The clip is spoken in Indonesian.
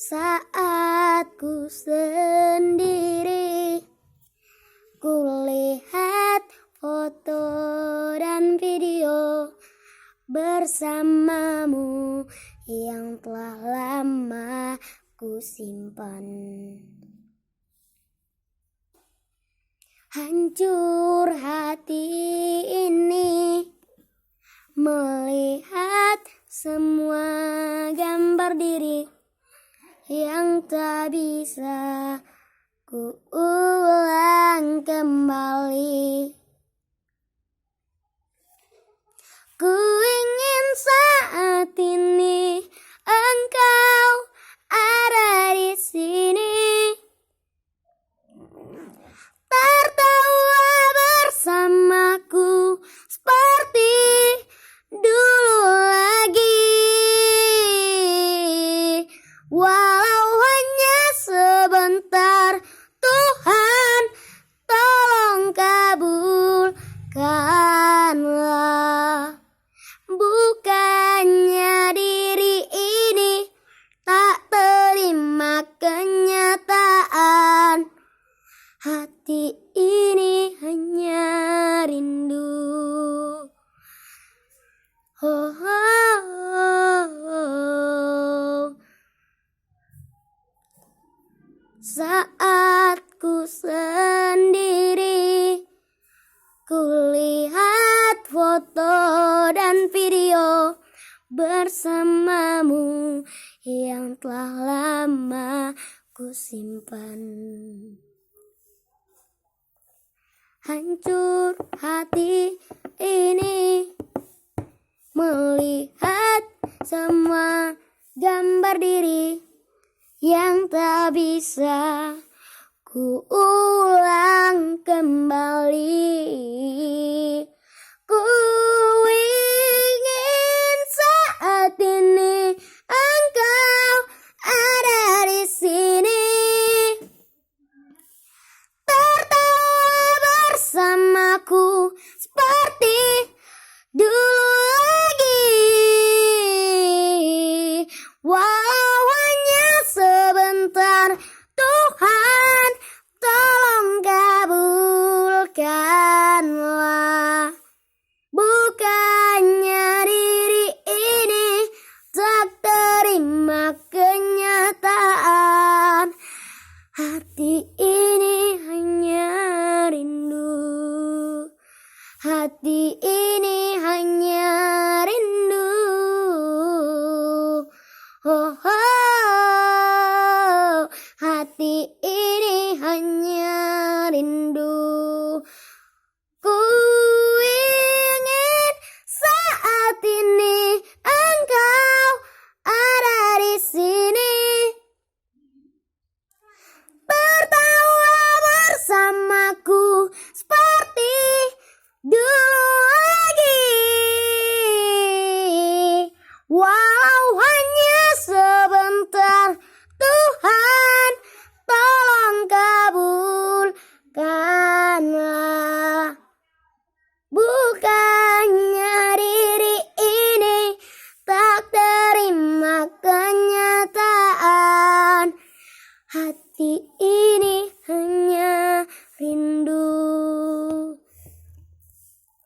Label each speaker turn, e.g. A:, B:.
A: Saat ku sendiri, ku lihat foto dan video bersamamu yang telah lama ku simpan. Hancur hati ini melihat semua gambar diri yang tak bisa ku ulang kembali. Ku ingin saat ini engkau ada di sini, tertawa bersamaku seperti dulu lagi. Walau hanya sebentar, Tuhan tolong kabulkanlah. Bukannya diri ini tak terima kenyataan, hati ini hanya rindu. Oh, oh, oh, oh. Saat ku sendiri, ku lihat foto dan video bersamamu yang telah lama ku simpan. Hancur hati ini melihat semua gambar diri yang tak bisa ku ulang kembali. Ku ingin saat ini engkau ada di sini, tertawa bersamaku seperti dulu lagi. Walau hanya sebentar, Tuhan tolong kabulkanlah. Bukannya diri ini tak terima kenyataan, hati ini hanya rindu. Hati ini hanya rindu. Oh, oh, hati ini hanya rindu. Ku ingin saat ini engkau ada di sini, tertawa bersamaku seperti dulu lagi. Wow.